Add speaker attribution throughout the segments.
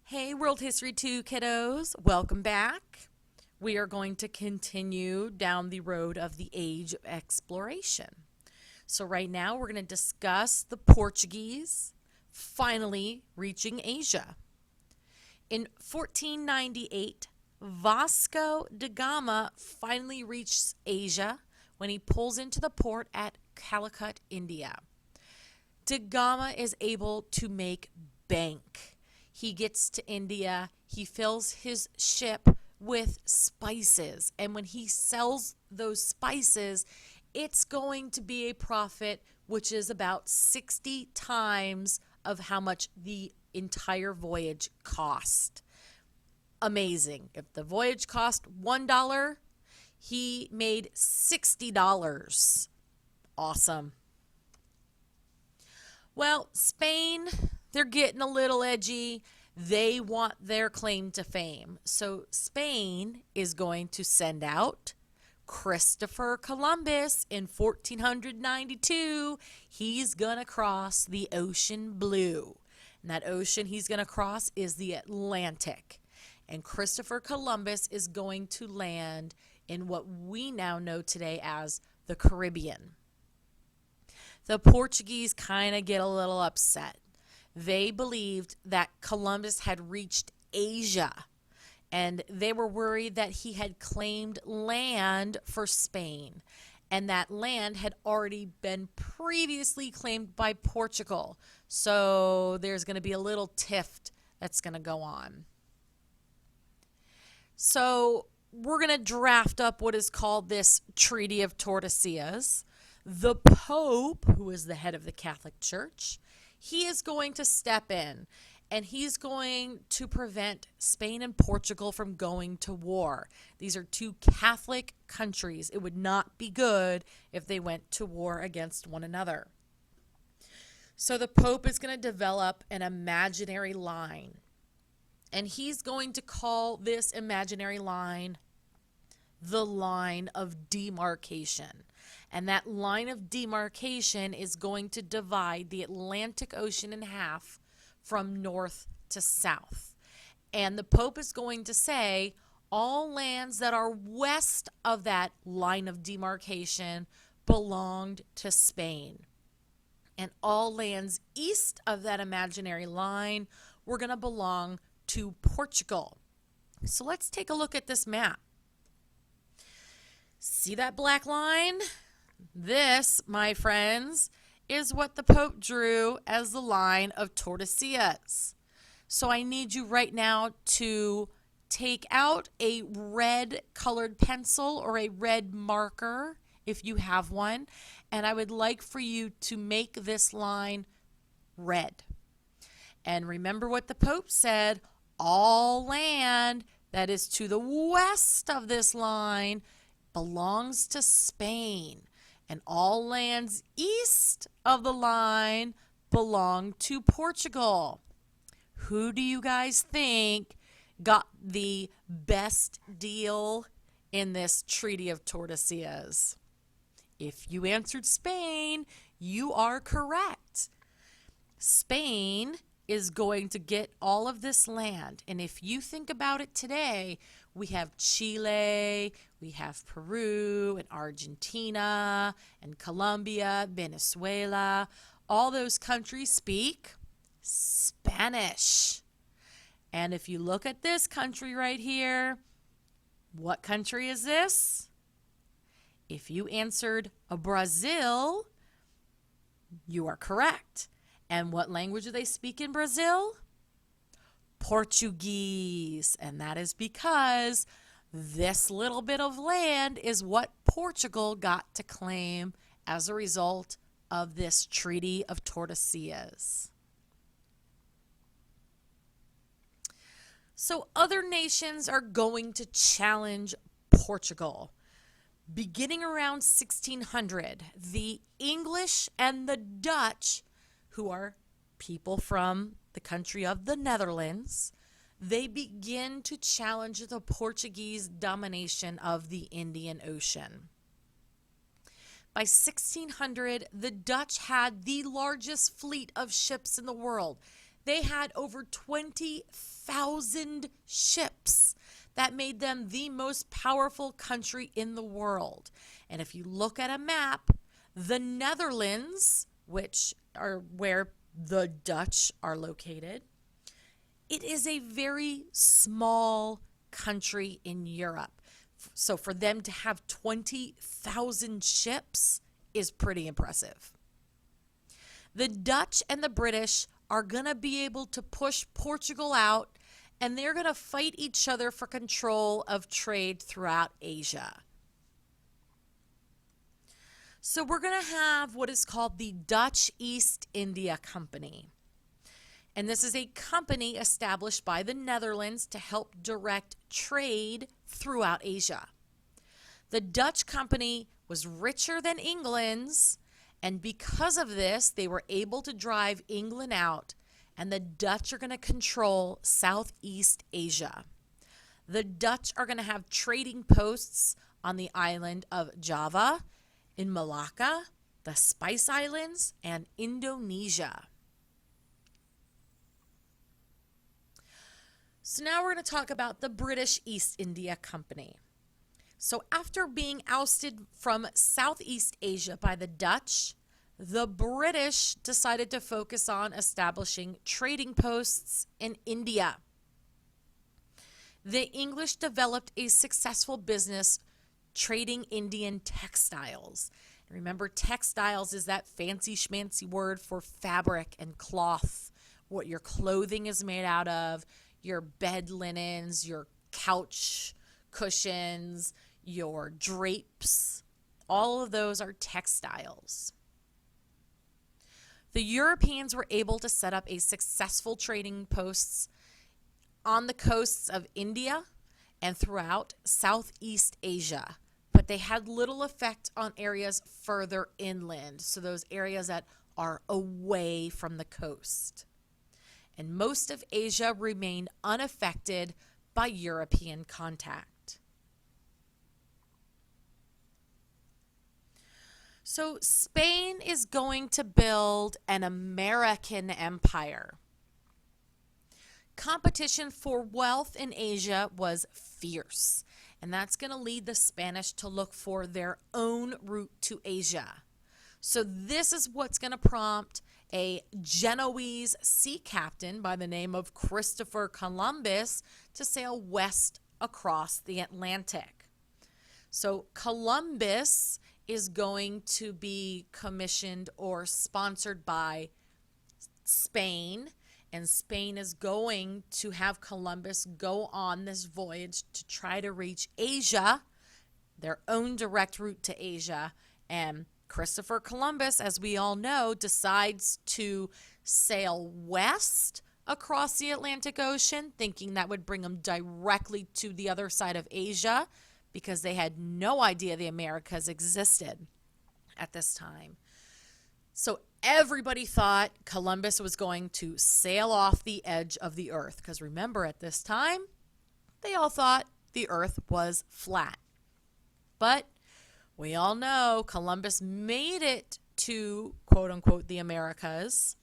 Speaker 1: Hey, World History 2 kiddos, welcome back. We are going to continue down the road of the age of exploration. So, right now, we're going to discuss the Portuguese finally reaching Asia. In 1498, Vasco da Gama finally reaches Asia when he pulls into the port at Calicut, India. Da Gama is able to make bank. He gets to India, he fills his ship with spices, and when he sells those spices, it's going to be a profit which is about 60 times of how much the entire voyage cost. Amazing. If the voyage cost $1, he made $60. Awesome. Well, Spain, they're getting a little edgy. They want their claim to fame. So Spain is going to send out Christopher Columbus in 1492. He's going to cross the ocean blue. And that ocean he's going to cross is the Atlantic. And Christopher Columbus is going to land in what we now know today as the Caribbean. The Portuguese kind of get a little upset. They believed that Columbus had reached Asia, and they were worried that he had claimed land for Spain, and that land had already been previously claimed by Portugal. So there's going to be a little tiff that's going to go on. So we're going to draft up what is called this Treaty of Tordesillas. The Pope, who is the head of the Catholic Church, he is going to step in, and he's going to prevent Spain and Portugal from going to war. These are two Catholic countries. It would not be good if they went to war against one another. So the Pope is going to develop an imaginary line, and he's going to call this imaginary line the line of demarcation. And that line of demarcation is going to divide the Atlantic Ocean in half from north to south. And the Pope is going to say all lands that are west of that line of demarcation belonged to Spain. And all lands east of that imaginary line were going to belong to Portugal. So let's take a look at this map. See that black line? This, my friends, is what the Pope drew as the line of Tordesillas. So I need you right now to take out a red colored pencil or a red marker if you have one, and I would like for you to make this line red. And remember what the Pope said, all land that is to the west of this line belongs to Spain, and all lands east of the line belong to Portugal. Who do you guys think got the best deal in this Treaty of Tordesillas? If you answered Spain, you are correct. Spain is going to get all of this land, and if you think about it today, we have Chile, we have Peru, and Argentina, and Colombia, Venezuela. All those countries speak Spanish. And if you look at this country right here, what country is this? If you answered Brazil, you are correct. And what language do they speak in Brazil? Portuguese. And that is because this little bit of land is what Portugal got to claim as a result of this Treaty of Tordesillas. So other nations are going to challenge Portugal. Beginning around 1600, the English and the Dutch, who are people from the country of the Netherlands, they begin to challenge the Portuguese domination of the Indian Ocean. By 1600, the Dutch had the largest fleet of ships in the world. They had over 20,000 ships. That made them the most powerful country in the world. And if you look at a map, the Netherlands, which are where the Dutch are located, it is a very small country in Europe. So for them to have 20,000 ships is pretty impressive. The Dutch and the British are going to be able to push Portugal out, and they're going to fight each other for control of trade throughout Asia. So we're going to have what is called the Dutch East India Company. And this is a company established by the Netherlands to help direct trade throughout Asia. The Dutch company was richer than England's, and because of this, they were able to drive England out, and the Dutch are going to control Southeast Asia. The Dutch are going to have trading posts on the island of Java, in Malacca, the Spice Islands, and Indonesia. So now we're going to talk about the British East India Company. So after being ousted from Southeast Asia by the Dutch, the British decided to focus on establishing trading posts in India. The English developed a successful business trading Indian textiles. Remember, textiles is that fancy schmancy word for fabric and cloth, what your clothing is made out of, your bed linens, your couch cushions, your drapes. All of those are textiles. The Europeans were able to set up a successful trading posts on the coasts of India and throughout Southeast Asia, but they had little effect on areas further inland, so those areas that are away from the coast. And most of Asia remained unaffected by European contact. So Spain is going to build an American empire. Competition for wealth in Asia was fierce, and that's going to lead the Spanish to look for their own route to Asia. So this is what's going to prompt a Genoese sea captain by the name of Christopher Columbus to sail west across the Atlantic. So Columbus is going to be commissioned or sponsored by Spain, and Spain is going to have Columbus go on this voyage to try to reach Asia, their own direct route to Asia. And Christopher Columbus, as we all know, decides to sail west across the Atlantic Ocean, thinking that would bring him directly to the other side of Asia, because they had no idea the Americas existed at this time. So everybody thought Columbus was going to sail off the edge of the earth, because remember, at this time, they all thought the earth was flat. But we all know Columbus made it to, quote unquote, the Americas.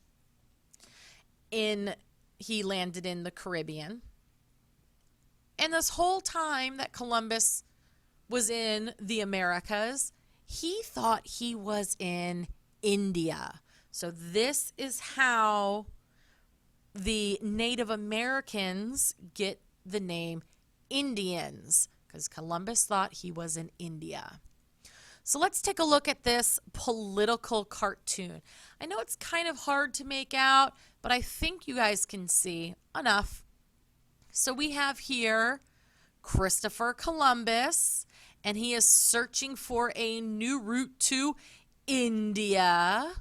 Speaker 1: He landed in the Caribbean. And this whole time that Columbus was in the Americas, he thought he was in India. So this is how the Native Americans get the name Indians, because Columbus thought he was in India. So let's take a look at this political cartoon. I know it's kind of hard to make out, but I think you guys can see enough. So we have here Christopher Columbus, and he is searching for a new route to India.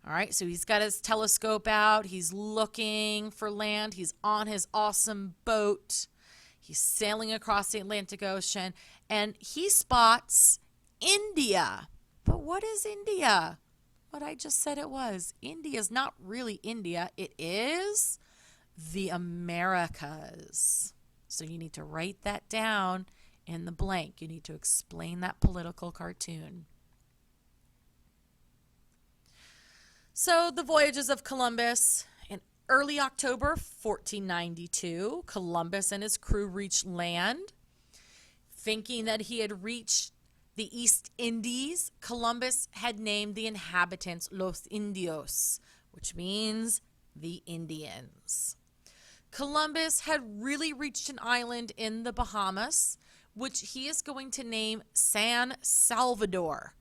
Speaker 1: All right, so he's got his telescope out. He's looking for land. He's on his awesome boat. He's sailing across the Atlantic Ocean, and he spots India. But what is India? What I just said it was. India is not really India. It is the Americas. So you need to write that down in the blank. You need to explain that political cartoon. So the voyages of Columbus, and Early October 1492, Columbus and his crew reached land. Thinking that he had reached the East Indies, Columbus had named the inhabitants Los Indios, which means the Indians. Columbus had really reached an island in the Bahamas, which he is going to name San Salvador.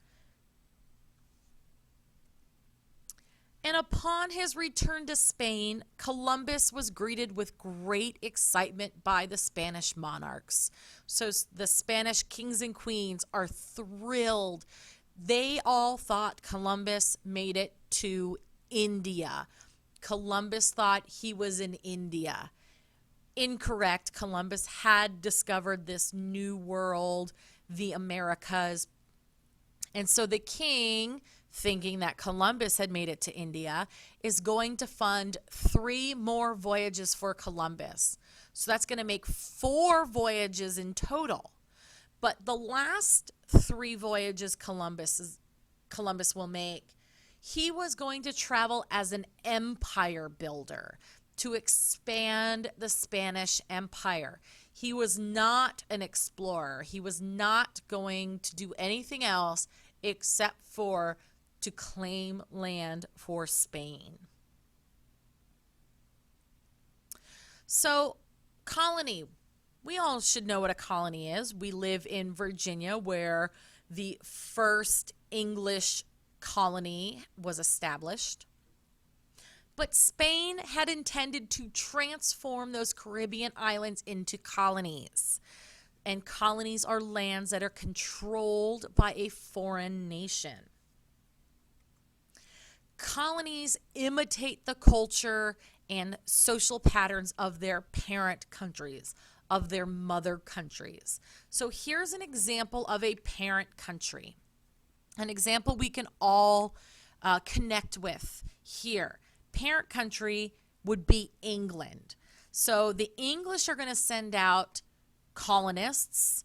Speaker 1: And upon his return to Spain, Columbus was greeted with great excitement by the Spanish monarchs. So the Spanish kings and queens are thrilled. They all thought Columbus made it to India. Columbus thought he was in India. Incorrect. Columbus had discovered this new world, the Americas. And so the king, thinking that Columbus had made it to India, is going to fund 3 more voyages for Columbus. So that's going to make 4 voyages in total. But the last 3 voyages Columbus will make, he was going to travel as an empire builder to expand the Spanish Empire. He was not an explorer. He was not going to do anything else except for to claim land for Spain. So, colony. We all should know what a colony is. We live in Virginia, where the first English colony was established. But Spain had intended to transform those Caribbean islands into colonies. And colonies are lands that are controlled by a foreign nation. Colonies imitate the culture and social patterns of their parent countries, of their mother countries. So here's an example of a parent country, an example we can all connect with here. Parent country would be England. So the English are going to send out colonists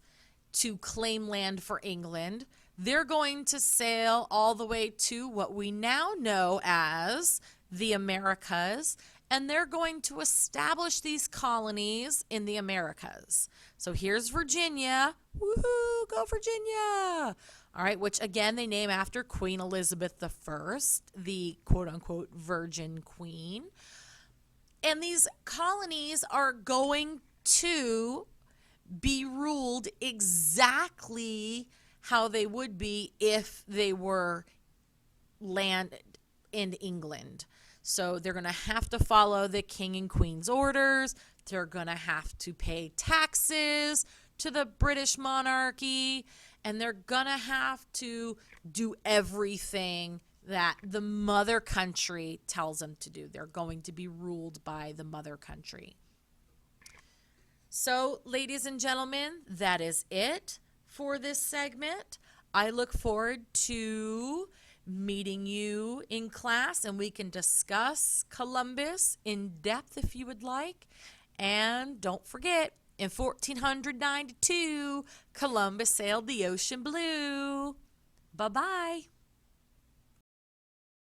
Speaker 1: to claim land for England. They're going to sail all the way to what we now know as the Americas, and they're going to establish these colonies in the Americas. So here's Virginia. Woohoo, go Virginia! All right, which again they name after Queen Elizabeth I, the quote-unquote Virgin Queen. And these colonies are going to be ruled exactly how they would be if they were landed in England. So they're going to have to follow the king and queen's orders. They're going to have to pay taxes to the British monarchy, and they're going to have to do everything that the mother country tells them to do. They're going to be ruled by the mother country. So, ladies and gentlemen, that is it for this segment. I look forward to meeting you in class, and we can discuss Columbus in depth if you would like. And don't forget, in 1492, Columbus sailed the ocean blue. Bye-bye.